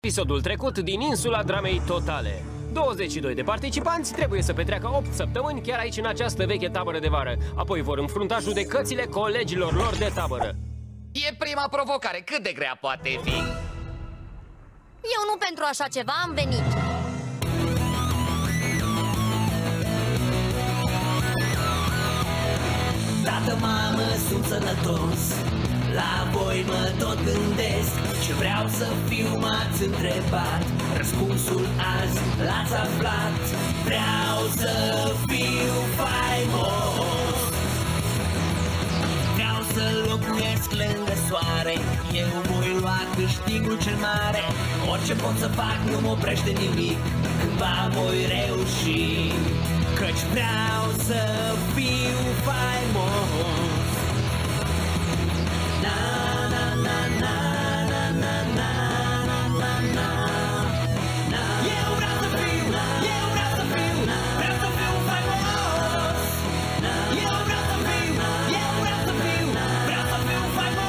Episodul trecut din insula dramei totale. 22 de participanți trebuie să petreacă 8 săptămâni chiar aici în această veche tabără de vară. Apoi vor înfrunta judecățile colegilor lor de tabără. E prima provocare, cât de grea poate fi? Eu nu pentru așa ceva am venit. Tată, mamă, sunt sănătos, la voi mă tot gândesc. Ce vreau să fiu m-ați întrebat, răspunsul azi l-ați aflat. Vreau să fiu faimos, vreau să locuiesc lângă soare. Eu voi lua câștigul cel mare. Orice pot să fac nu mă oprește nimic, cândva voi reuși. Căci vreau să fiu faimos. Na na na na na na na na na na. Eu vreau să fiu, eu vreau să fiu, vreau să fiu faimos. Eu vreau să fiu, eu vreau să fiu, vreau să fiu faimos.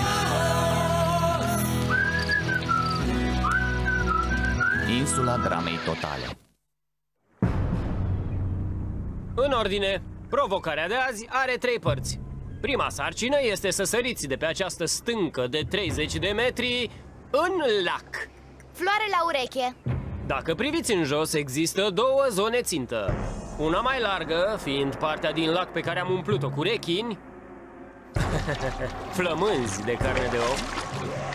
Insula dramei totale. În ordine, provocarea de azi are 3 părți. Prima sarcină este să săriți de pe această stâncă de 30 de metri în lac. Floare la ureche. Dacă priviți în jos, există 2 zone țintă. Una mai largă, fiind partea din lac pe care am umplut-o cu rechini, flămânzi de carne de om.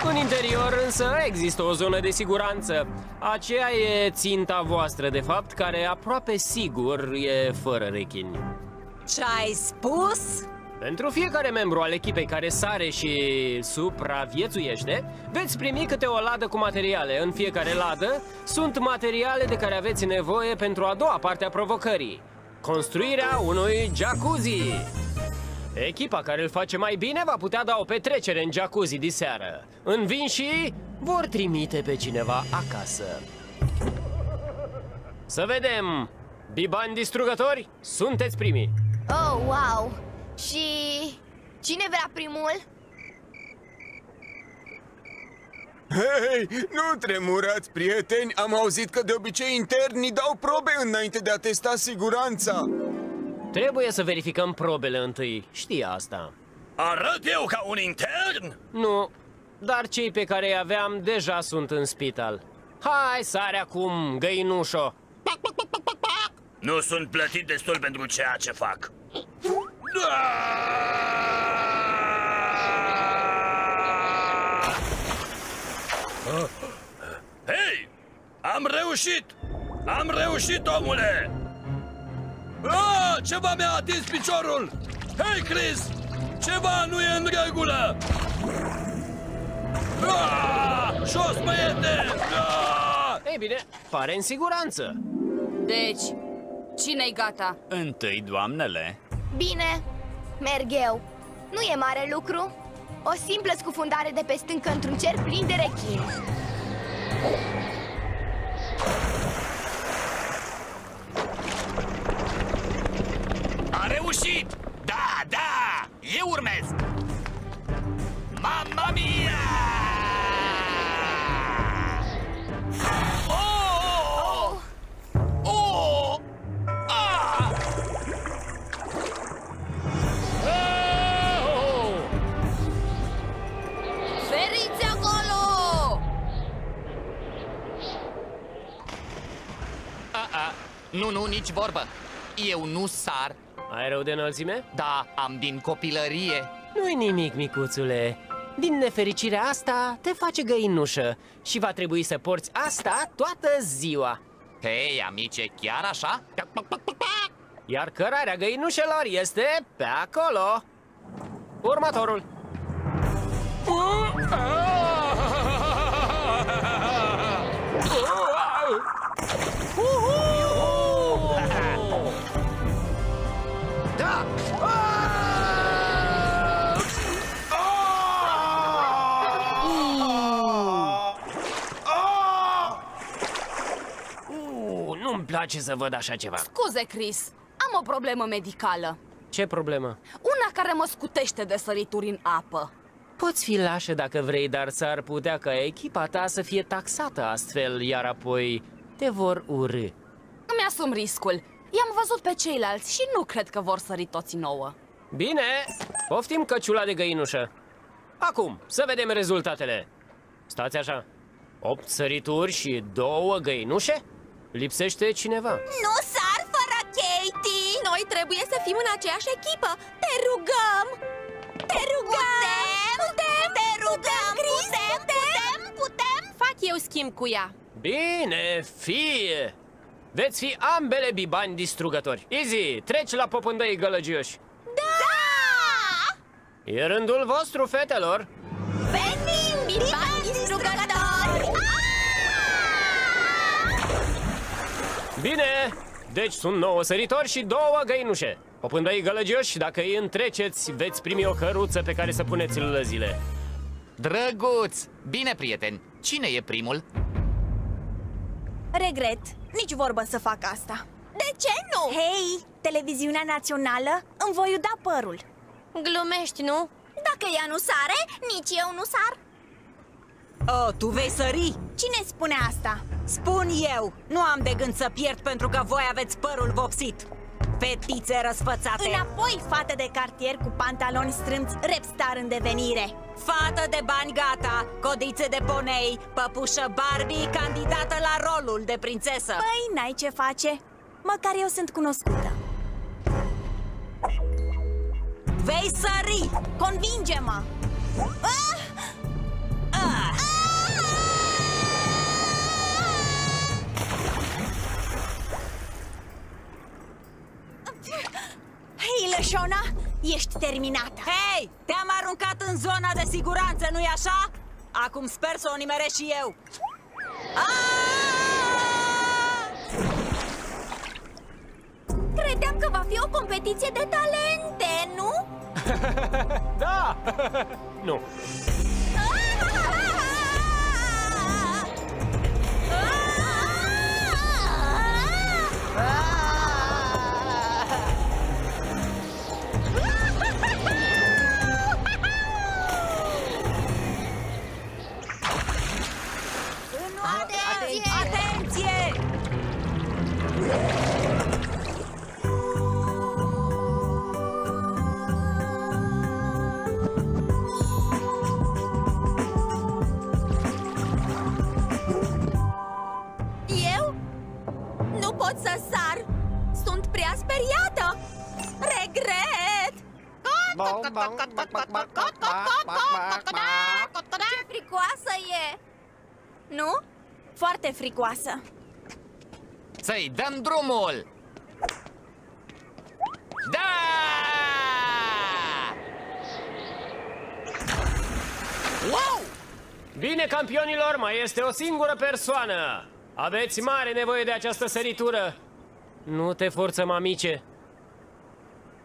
În interior însă există o zonă de siguranță. Aceea e ținta voastră, de fapt, care aproape sigur e fără rechini. Ce-ai spus? Pentru fiecare membru al echipei care sare și supraviețuiește, veți primi câte o ladă cu materiale. În fiecare ladă sunt materiale de care aveți nevoie pentru a doua parte a provocării: construirea unui jacuzzi. Echipa care îl face mai bine va putea da o petrecere în jacuzzi diseară. Învinșii vor trimite pe cineva acasă. Să vedem! Bibani distrugători, sunteți primii! Oh, wow! Și cine vrea primul? Hei, nu tremurați, prieteni! Am auzit că de obicei internii dau probe înainte de a testa siguranța. Trebuie să verificăm probele întâi, știi asta. Arăt eu ca un intern? Nu, dar cei pe care îi aveam deja sunt în spital. Hai, sare acum, găinușo! Nu sunt plătit destul pentru ceea ce fac. Hei! Am reușit! Am reușit, omule! Ceva mi-a atins piciorul! Hei, Chris! Ceva nu e în regulă! Jos, băiete! Ei bine, pare în siguranță. Deci, cine-i gata? Întâi doamnele. Bine, merg eu. Nu e mare lucru. O simplă scufundare de pe stâncă într-un cer plin de rechini. A reușit! Da, da! Eu urmez! Mamma mia! Oh! Oh! Ah! Oh! Feriți acolo! Nu, nici vorbă. Eu nu sar. Ai rău de înălțime? Da, am din copilărie. Nu-i nimic, micuțule. Din nefericirea asta te face găinușă și va trebui să porți asta toată ziua. Hei, amice, chiar așa? Iar cărarea găinușelor este pe acolo. Următorul. Da! Nu-mi place să văd așa ceva. Scuze, Chris, am o problemă medicală. Ce problemă? Una care mă scutește de sărituri în apă. Poți fi lașă dacă vrei, dar s-ar putea ca echipa ta să fie taxată astfel, iar apoi te vor urî. Îmi asum riscul. I-am văzut pe ceilalți și nu cred că vor sări toți nouă. Bine, poftim căciula de găinușă. Acum, să vedem rezultatele. Stați așa. 8 sărituri și 2 găinușe? Lipsește cineva. Nu sar fără Katie! Noi trebuie să fim în aceeași echipă! Te rugăm! Te rugăm! Putem! Te rugăm! Putem! Fac eu schimb cu ea. Bine, fie! Veți fi ambele bibani distrugători. Easy, treci la popândăii gălăgioși. Da! E rândul vostru, fetelor. Venim, bibani distrugători! Bine, deci sunt 9 săritori și 2 găinușe. Popândăii gălăgioși, dacă îi întreceți, veți primi o căruță pe care să puneți lăzile. Drăguț! Bine, prieteni, cine e primul? Regret, nici vorbă să fac asta. De ce nu? Hei, televiziunea națională îmi voi uda părul. Glumești, nu? Dacă ea nu sare, nici eu nu sar. Oh, tu vei sări? Cine spune asta? Spun eu, nu am de gând să pierd pentru că voi aveți părul vopsit. Fetițe răsfățate. Înapoi, fată de cartier cu pantaloni strâmți, rapstar în devenire. Fată de bani gata, codițe de ponei, păpușă Barbie, candidată la rolul de prințesă. Păi, n-ai ce face. Măcar eu sunt cunoscută. Vei sări! Convinge-mă! Hei, Lășona, ești terminată. Hei, te-am aruncat în zona de siguranță, nu-i așa? Acum sper să o nimeresc și eu. Credeam că va fi o competiție de talente, nu? Da! Nu. Atenție! Eu? Nu pot să sar. Sunt prea speriată. Regret. Ce fricoasă e. Nu? Foarte fricoasă. Să-i dăm drumul! Da! Wow! Bine, campionilor, mai este o singură persoană. Aveți mare nevoie de această săritură. Nu te forțăm, amice.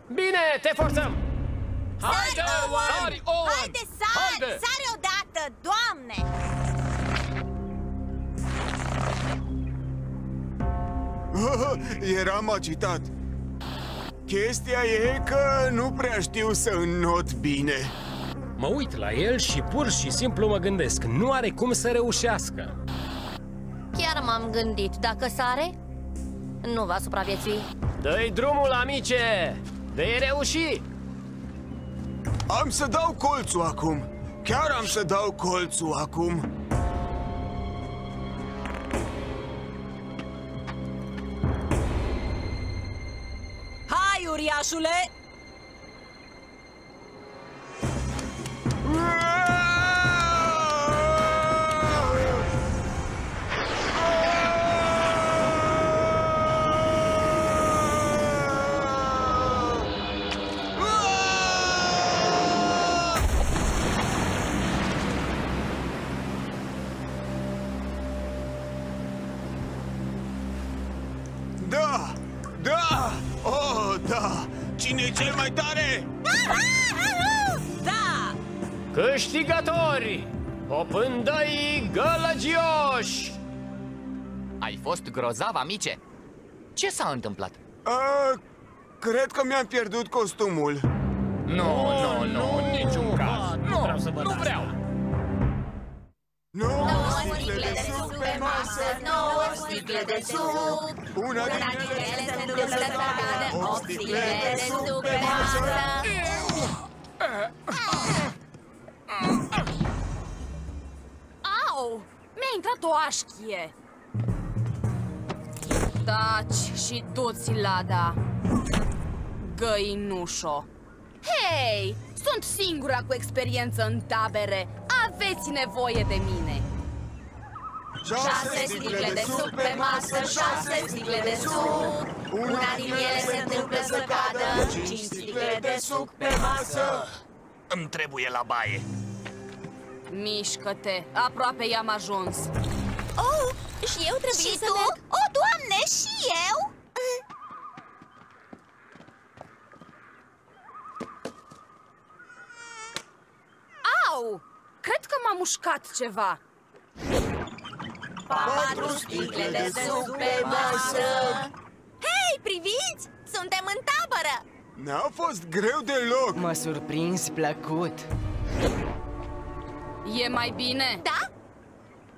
Bine, te forțăm! Haide, Sari, Owen! Haide, sari! Haide! Sari odată, Doamne! Eram agitat. Chestia e că nu prea știu să înnot bine. Mă uit la el și pur și simplu mă gândesc, nu are cum să reușească. Chiar m-am gândit, dacă sare, nu va supraviețui. Dă-i drumul, amice! Vei reuși! Am să dau colțul acum. Chiar am să dau colțul acum. Hai, uriașule! Da! Da! Oh, da! Cine e cel mai tare? Da! Câștigători! Popândăii gălăgioși! Ai fost grozav, amice! Ce s-a întâmplat? Cred că mi-am pierdut costumul. Nu, niciun caz. Nu vreau să să văd Nu asta. vreau! 9 sticle de suc pe masă, 9 sticle de suc. Una din Ele se întâmplă să cadă, 8 sticle de suc pe masă. Au! Mi-a intrat o așchie. Taci și du-ți lada, găinușo. Hei! Sunt singura cu experiență în tabere. Aveți nevoie de mine. 6 sticle de suc pe masă, 6 sticle de suc. Una din ele se întâmplă să cadă, 5 sticle de suc pe masă. Îmi trebuie la baie. Mișcă-te, aproape i-am ajuns. Oh, și eu trebuie să merg. O, Doamne, și eu? Au! Cred că m-a mușcat ceva. 4 sticle de suc pe masă. Hei, priviți! Suntem în tabără! N-a fost greu deloc. M-a surprins plăcut. E mai bine? Da?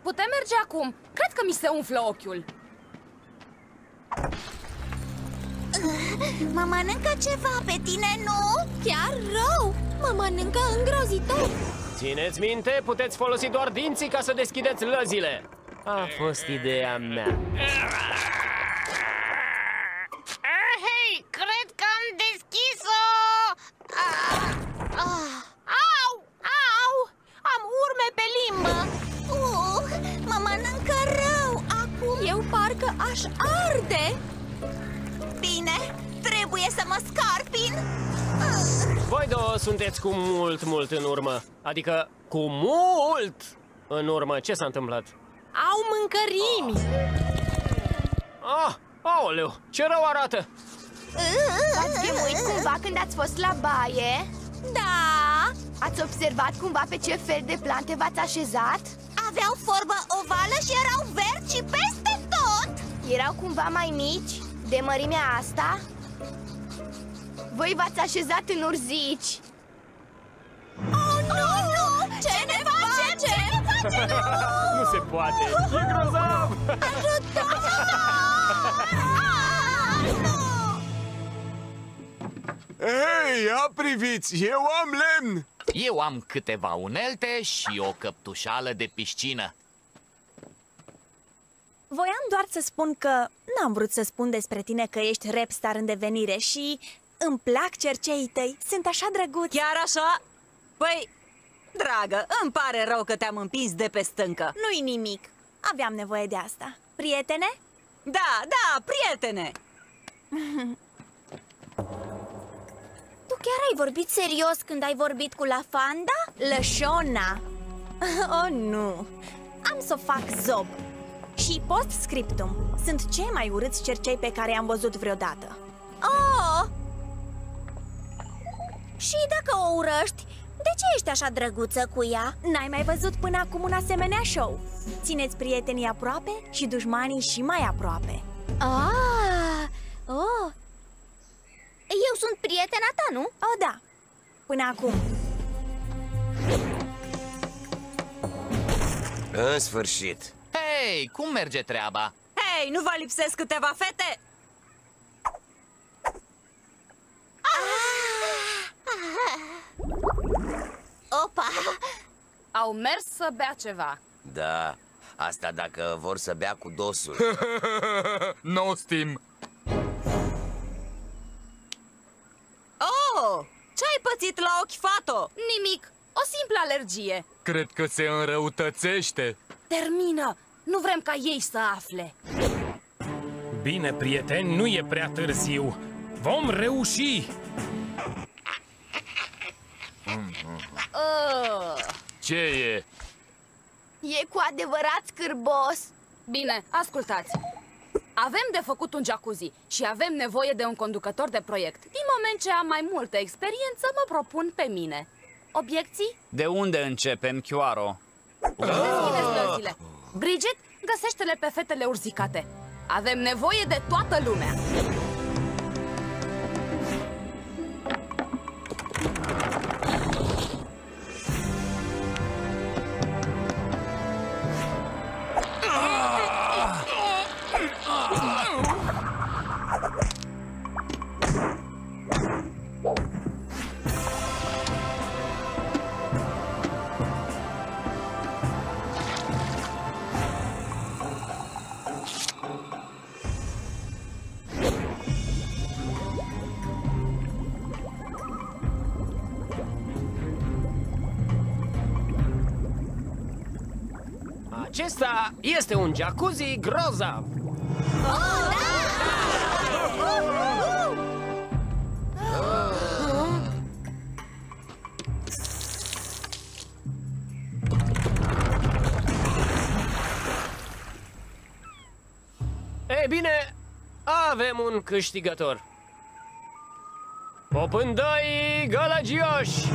Putem merge acum. Cred că mi se umflă ochiul. Mă mănâncă ceva pe tine, nu? Chiar rău! Mă mănâncă îngrozitor! Țineți minte, puteți folosi doar dinții ca să deschideți lăzile. A fost ideea mea. Hei, cred că am deschis-o! Au! Au! Am urme pe limbă! Mă mănâncă rău! Acum eu parcă aș arde! Bine, trebuie să mă scarpin! Voi două sunteți cu mult în urmă. Adică cu mult în urmă. Ce s-a întâmplat? Au mâncărimi! Ah, aoleu, ce rău arată! V-ați gemuit cumva când ați fost la baie? Da! Ați observat cumva pe ce fel de plante v-ați așezat? Aveau formă ovală și erau verzi și peste tot! Erau cumva mai mici, de mărimea asta? Voi v-ați așezat în urzici. Oh, nu! Ce ne facem? Ce ne facem? Nu se poate, e grozav! Hei, ia priviți, eu am lemn. Eu am câteva unelte și o căptușală de piscină. Voiam doar să spun că n-am vrut să spun despre tine că ești rapstar în devenire și îmi plac cerceii tăi, sunt așa drăguți. Chiar așa? Păi, dragă, îmi pare rău că te-am împins de pe stâncă. Nu-i nimic, aveam nevoie de asta. Prietene? Da, prietene! Tu chiar ai vorbit serios când ai vorbit cu Lafanda? Lășona! Oh, nu! Am să o fac zob. Și post-scriptum. Sunt cei mai urâți cercei pe care i-am văzut vreodată. Oh! Și dacă o urăști, de ce ești așa drăguță cu ea? N-ai mai văzut până acum un asemenea show. Țineți prietenii aproape și dușmanii și mai aproape. Oh! Eu sunt prietena ta, nu? Oh, da. Până acum. În sfârșit. Hei, cum merge treaba? Hei, nu vă lipsesc câteva fete? Opa! Au mers să bea ceva. Da, asta dacă vor să bea cu dosul. No steam. Oh, ce-ai pățit la ochi, fato? Nimic, o simplă alergie. Cred că se înrăutățește. Termină, nu vrem ca ei să afle. Bine, prieteni, nu e prea târziu. Vom reuși! Ce e? E cu adevărat scârbos. Bine, ascultați. Avem de făcut un jacuzzi și avem nevoie de un conducător de proiect. Din moment ce am mai multă experiență, mă propun pe mine. Obiecții? De unde începem, Chioaro? Deschideți lăzile. Bridget, găsește-le pe fetele urzicate. Avem nevoie de toată lumea. Acesta este un jacuzzi grozav. Ei bine, avem un câștigător. Popândăii gălăgioși!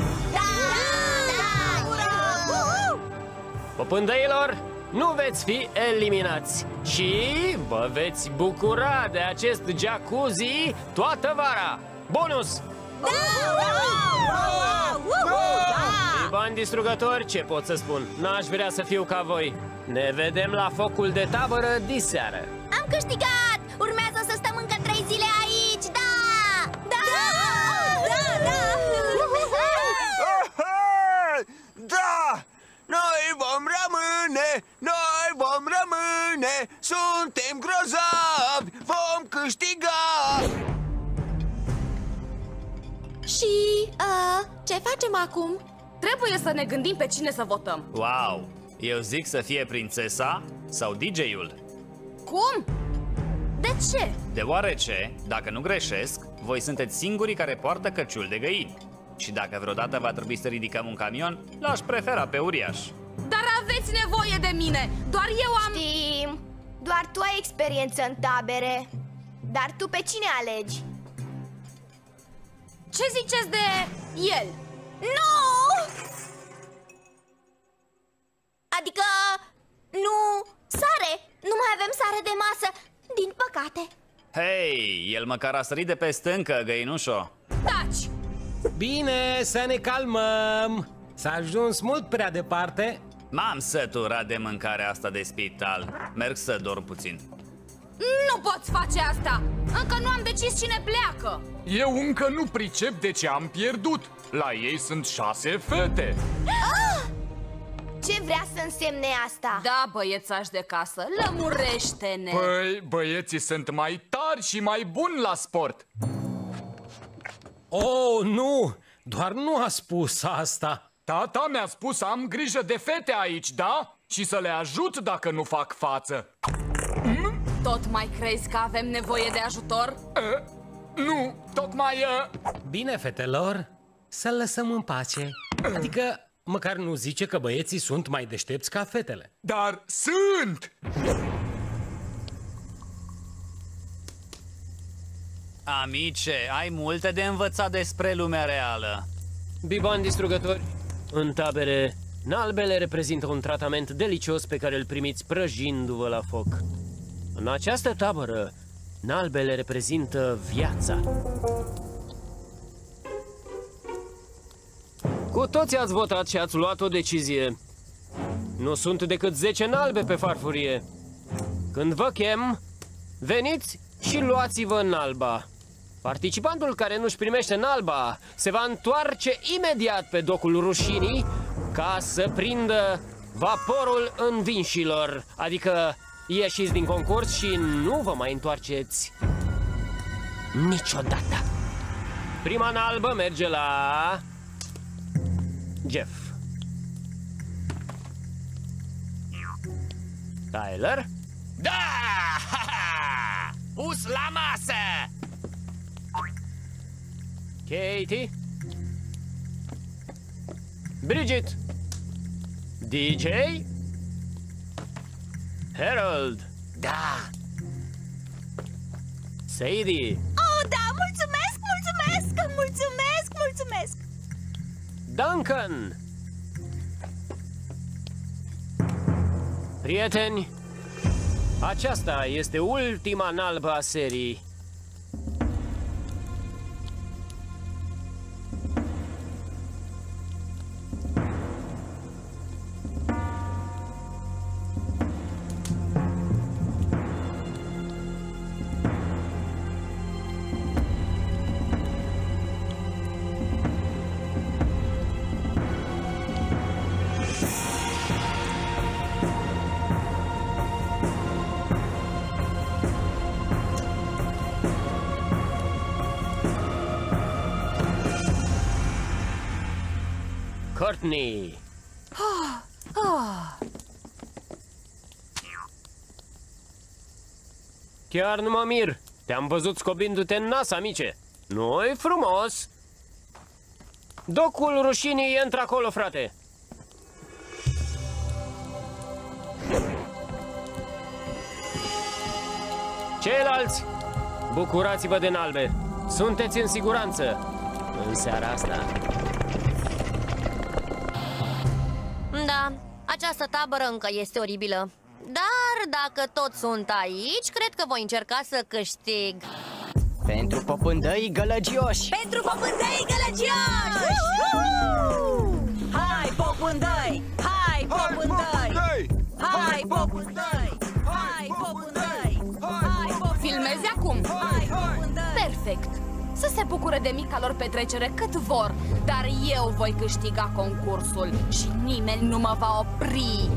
Popândăilor, nu veți fi eliminați și vă veți bucura de acest jacuzzi toată vara. Bonus! Bani distrugători, ce pot să spun? N-aș vrea să fiu ca voi. Ne vedem la focul de tabără diseară. Am câștigat! Urmează să stăm încă 3 zile aici, da! Da! Noi vom rămâne! Noi vom rămâne! Suntem grozavi! Vom câștiga! Și, ce facem acum? Trebuie să ne gândim pe cine să votăm. Wow! Eu zic să fie prințesa sau DJ-ul. Cum? De ce? Deoarece, dacă nu greșesc, voi sunteți singurii care poartă căciul de găini. Și dacă vreodată va trebui să ridicăm un camion, l-aș prefera pe uriaș. Dar aveți nevoie de mine! Doar eu am... Știm! Doar tu ai experiență în tabere. Dar tu pe cine alegi? Ce ziceți de el? Nu! Adică... nu... sare! Nu mai avem sare de masă, din păcate. Hei, el măcar a sărit de pe stâncă, găinușo. Taci! Bine, să ne calmăm. S-a ajuns mult prea departe. M-am săturat de mâncarea asta de spital. Merg să dorm puțin. Nu poți face asta! Încă nu am decis cine pleacă. Eu încă nu pricep de ce am pierdut. La ei sunt 6 fete. Ce vrea să însemne asta? Da, băiețaș de casă, lămurește-ne. Păi, băieții sunt mai tari și mai buni la sport. Oh, nu! Doar nu a spus asta. Tata mi-a spus să am grijă de fete aici, da? Și să le ajut dacă nu fac față. Tot mai crezi că avem nevoie de ajutor? Nu, tocmai... Bine, fetelor, să-l lăsăm în pace. Adică, măcar nu zice că băieții sunt mai deștepți ca fetele. Dar sunt! Amice, ai multe de învățat despre lumea reală. Bibani distrugători, în tabere, nalbele reprezintă un tratament delicios pe care îl primiți prăjindu-vă la foc. În această tabără, nalbele reprezintă viața. Cu toți ați votat și ați luat o decizie. Nu sunt decât 10 nalbe pe farfurie. Când vă chem, veniți și luați-vă nalba. Participantul care nu-și primește nalba se va întoarce imediat pe docul rușinii ca să prindă vaporul învinșilor. Adică ieșiți din concurs și nu vă mai întoarceți niciodată. Prima nalbă merge la Jeff. Tyler? Da! Pus la masă! Katie? Bridget? DJ? Harold? Da! Sadie? Oh, da, mulțumesc, mulțumesc, mulțumesc, mulțumesc! Duncan? Prieteni, aceasta este ultima nalbă a serii. Courtney. Chiar nu mă mir. Te-am văzut scobindu-te în nas, amice. Nu-i frumos. Docul rușinii e într-acolo, frate. Ceilalți, bucurați-vă de nalbe. Sunteți în siguranță în seara asta. Da, această tabără încă este oribilă. Dar dacă toți sunt aici, cred că voi încerca să câștig. Pentru popândăii gălăgioși! Pentru popândăii gălăgioși! Hai, popândăi! Hai, popândăi! Hai, popândăi! Hai, popândăi! Filmezi acum? Perfect! Să se bucure de mica lor petrecere cât vor, dar eu voi câștiga concursul și nimeni nu mă va opri.